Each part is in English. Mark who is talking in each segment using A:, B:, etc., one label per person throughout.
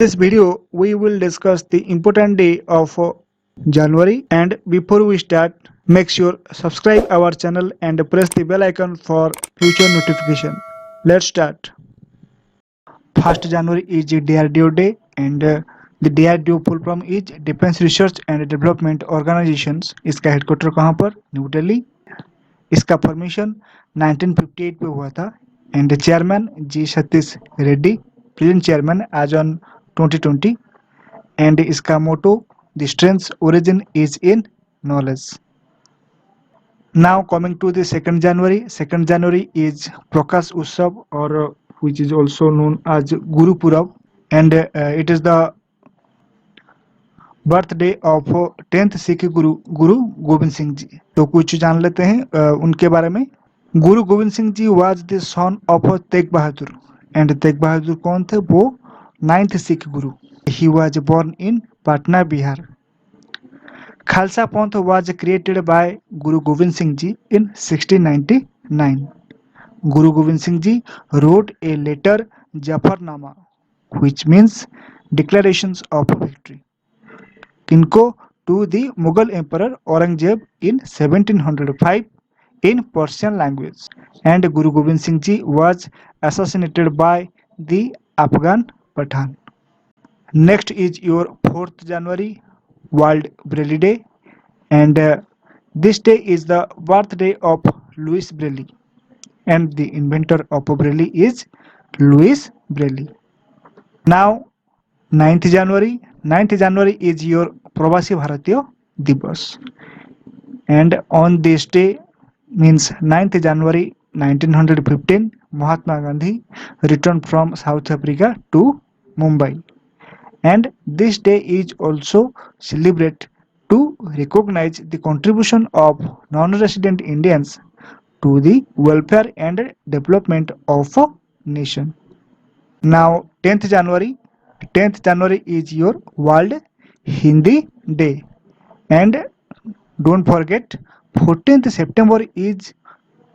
A: This video we will discuss the important day of January, and before we start, make sure subscribe our channel and press the bell icon for future notification. Let's start. 1st January is the DRDO day, and the DRDO full form is Defense Research and Development Organizations. इसका headquarter कहाँ पर? न्यू दिल्ली. इसका formation 1958 में हुआ था and chairman G Satheesh Reddy, present chairman as on 2020. And इसका motto the strength origin is in knowledge. Now coming to the 2nd January. 2nd January is Prakash Utsav, or which is also known as Guru Purab, and it is the birthday of 10th Sikh गुरु गुरु गोविंद सिंह जी. तो कुछ जान लेते हैं उनके बारे में. Guru Gobind Singh ji was the son of Tegh Bahadur, and Tegh Bahadur कौन थे? वो 9th Sikh Guru. He was born in Patna, Bihar. Khalsa Panth was created by Guru Gobind Singh ji in 1699. Guru Gobind Singh ji wrote a letter Zafarnama, which means declarations of victory. किनको? To the Mughal emperor Aurangzeb in 1705 in Persian language. And Guru Gobind Singh Ji was assassinated by the Afghan Pathan. Next is your 4th January, World Braille Day, and this day is the birthday of Louis Braille, and the inventor of Braille is Louis Braille. Now 9th January. 9th January is your Pravasi Bharatiya Divas, and on this day means 9th January 1915, Mahatma Gandhi returned from South Africa to Mumbai, and this day is also celebrated to recognize the contribution of non-resident Indians to the welfare and development of a nation. Now 10th January. 10th January is your World Hindi Day, and don't forget 14th September is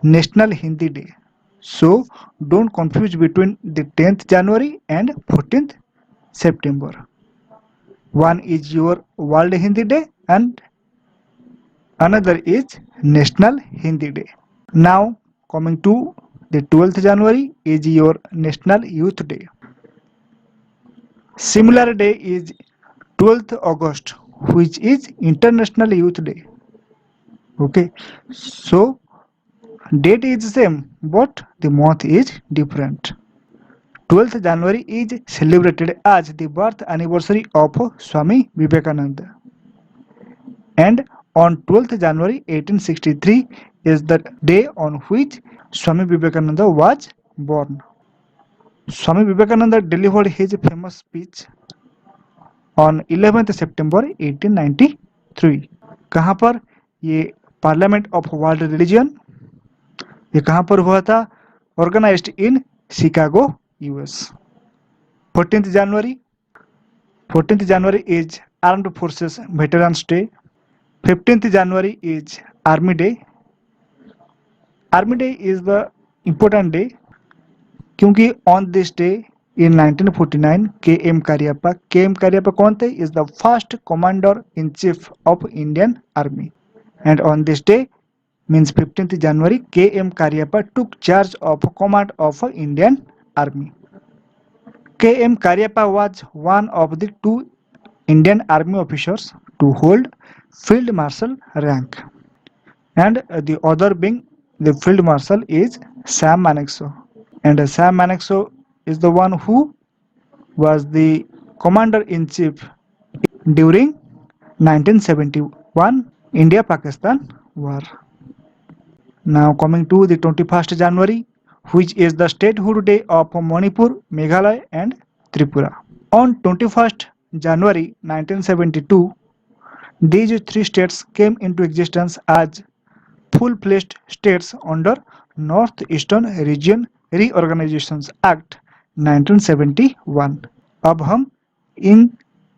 A: National Hindi Day. So don't confuse between the 10th January and 14th September. One is your World Hindi Day and another is National Hindi Day. Now coming to the 12th January is your National Youth Day. Similar day is 12th August, which is International Youth Day. Okay, so date is same but the month is different. 12th January is celebrated as the birth anniversary of Swami Vivekananda, and on 12th January 1863 is the day on which Swami Vivekananda was born. Swami Vivekananda delivered his famous speech on 11th September 1893. कहाँ पर? ये parliament of world religion. ये कहाँ पर हुआ था? Organised in Chicago, US. 14th January. 14th January is Armed Forces Veterans Day. 15th January is Army Day. Army Day is the important day क्योंकि on this day in 1949 KM Karyappa कौन थे? is the first commander in chief of Indian Army, and on this day means 15th January KM Karyappa took charge of command of Indian Army. KM Karyappa was one of the two Indian Army officers to hold Field Marshal rank, and the other being the Field Marshal is Sam Manekshaw, and Sam Manekshaw is the one who was the commander-in-chief during 1971 India-Pakistan war. Now coming to the 21st January, which is the statehood day of Manipur, Meghalaya and Tripura. On 21st January 1972, these three states came into existence as full-fledged states under Northeastern Region Reorganization Act 1971. अब हम इन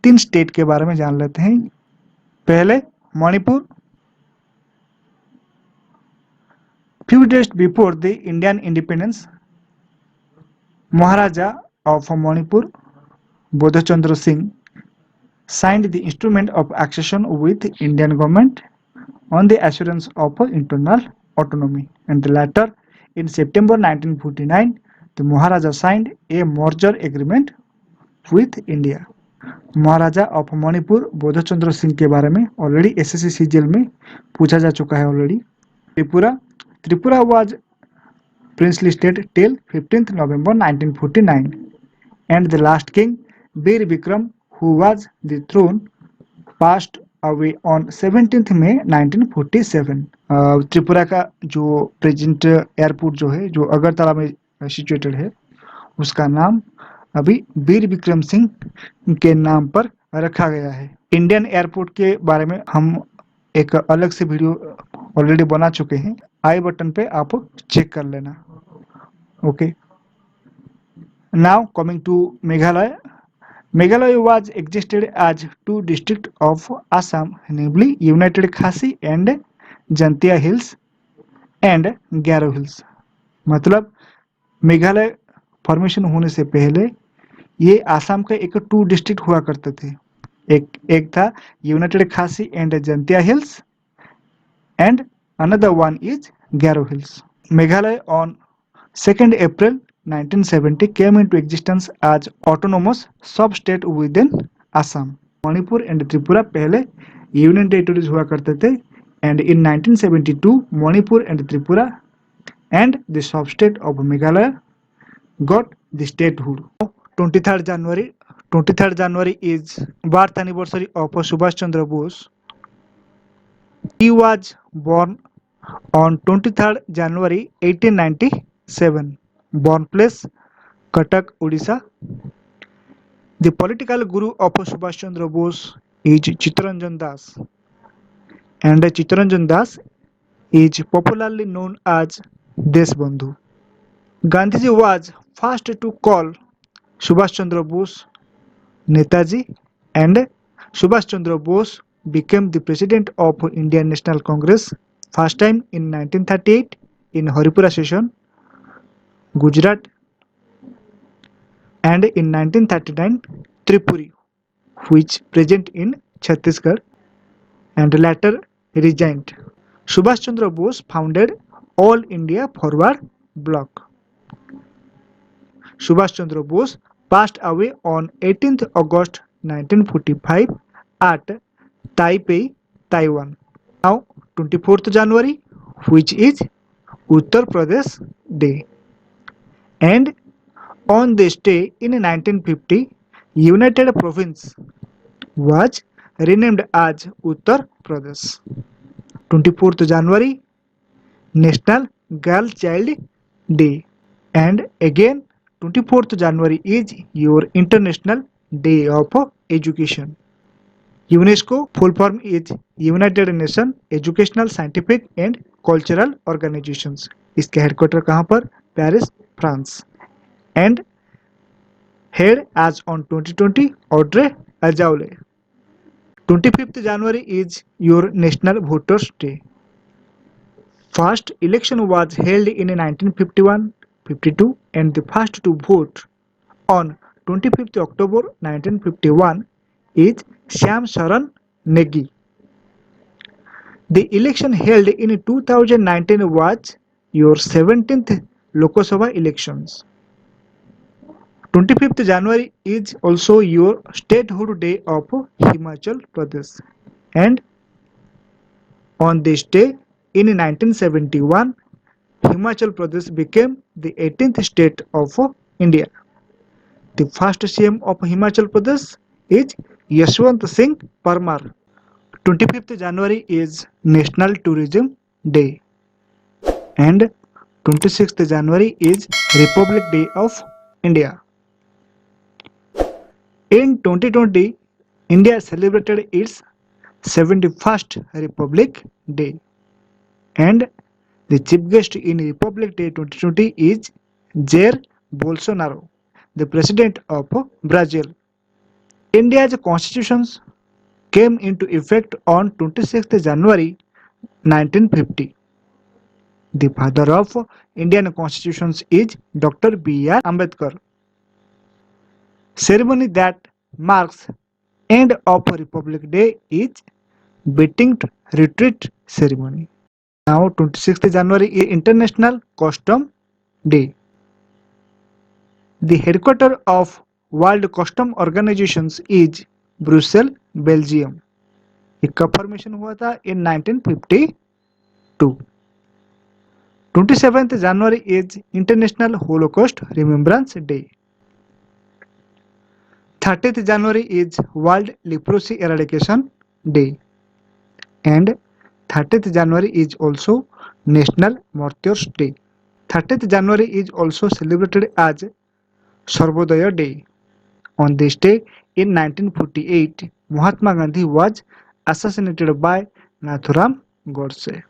A: 3 state के बारे में जान लेते हैं. पहले Manipur. Few days before the Indian independence, Maharaja of Manipur Bodhchandra Singh signed the instrument of accession with Indian government on the assurance of internal autonomy, and later in September 1949 the Maharaja signed a merger agreement with India. Maharaja of Manipur Bodhchandra Singh के बारे में already SSC CGL में पूछा जा चुका है already. Tripura Tripura was princely state till 15th November 1949, and the last king Bir Vikram, who was the throne, passed away on 17th May 1947। Tripura का जो प्रेजेंट एयरपोर्ट जो है, जो अगरतला में सिचुएटेड है, उसका नाम अभी बीर विक्रम सिंह के नाम पर रखा गया है। इंडियन एयरपोर्ट के बारे में हम एक अलग से वीडियो ऑलरेडी बना चुके हैं, आई बटन पे आप चेक कर लेना। Okay, now coming to Meghalaya. Meghalaya was existed as two districts of Assam, namely United Khasi and Jantia Hills and Garo Hills। मतलब मेघालय फॉर्मेशन होने से पहले ये आसाम का एक टू डिस्ट्रिक्ट हुआ करते थे। एक था United Khasi and Jaintia Hills and another one is Garo Hills. Meghalaya on 2nd April 1970 came into existence as autonomous sub-state within Assam। Manipur and Tripura पहले यूनियन टेरिटरीज हुआ करते थे, and in 1972 Manipur and Tripura and the sub-state of Meghalaya got the statehood। 23rd January is birth anniversary of Subhash Chandra Bose। He was born on 23rd January 1897। Born place Cuttack, Odisha। The political guru of Subhash Chandra Bose is Chittaranjan Das, and Chittaranjan Das is popularly known as Deshbandhu। Gandhiji was first to call Subhash Chandra Bose Netaji, and Subhash Chandra Bose became the president of Indian National Congress first time in 1938 in Haripura session, Gujarat, and in 1939 Tripuri, which present in Chhattisgarh, and later resigned। Subhash Chandra Bose founded All India Forward Bloc। Subhash Chandra Bose passed away on 18th August 1945 at Taipei, Taiwan। Now 24th January, which is Uttar Pradesh Day, and on this day in 1950 United Province was renamed as Uttar Pradesh। 24th January National Girl Child Day, and again 24th January is your International Day of Education। UNESCO full form is United Nations Educational, Scientific and Cultural Organizations। इसके headquarter कहाँ पर? Paris, France. And head as on 2020 Audrey Azoulay. 25th January is your National Voters Day। First election was held in 1951-52, and the first to vote on 25th October 1951 is Shyam Sharan Negi। The election held in 2019 was your 17th Lok Sabha elections। 25th January is also your statehood day of Himachal Pradesh, and on this day in 1971 Himachal Pradesh became the 18th state of India। The first CM of Himachal Pradesh is Yashwant Singh Parmar। 25th January is National Tourism Day, and 26th January is Republic Day of India। In 2020 India celebrated its 71st Republic Day, and the chief guest in Republic Day 2020 is Jair Bolsonaro, the president of Brazil। India's constitution came into effect on 26th January 1950। The father of Indian constitution is Dr. B.R. Ambedkar। Ceremony that marks end of Republic Day is Beating Retreat Ceremony. Now 26th January is International Custom Day. The headquarters of World Custom Organizations is Brussels, Belgium. इसका formation हुआ था in 1952. 27th January is International Holocaust Remembrance Day. 30th January is World Leprosy Eradication Day. And 30th January is also National Martyrs Day. 30th January is also celebrated as Sarvodaya Day. On this day, in 1948, Mahatma Gandhi was assassinated by Nathuram Godse.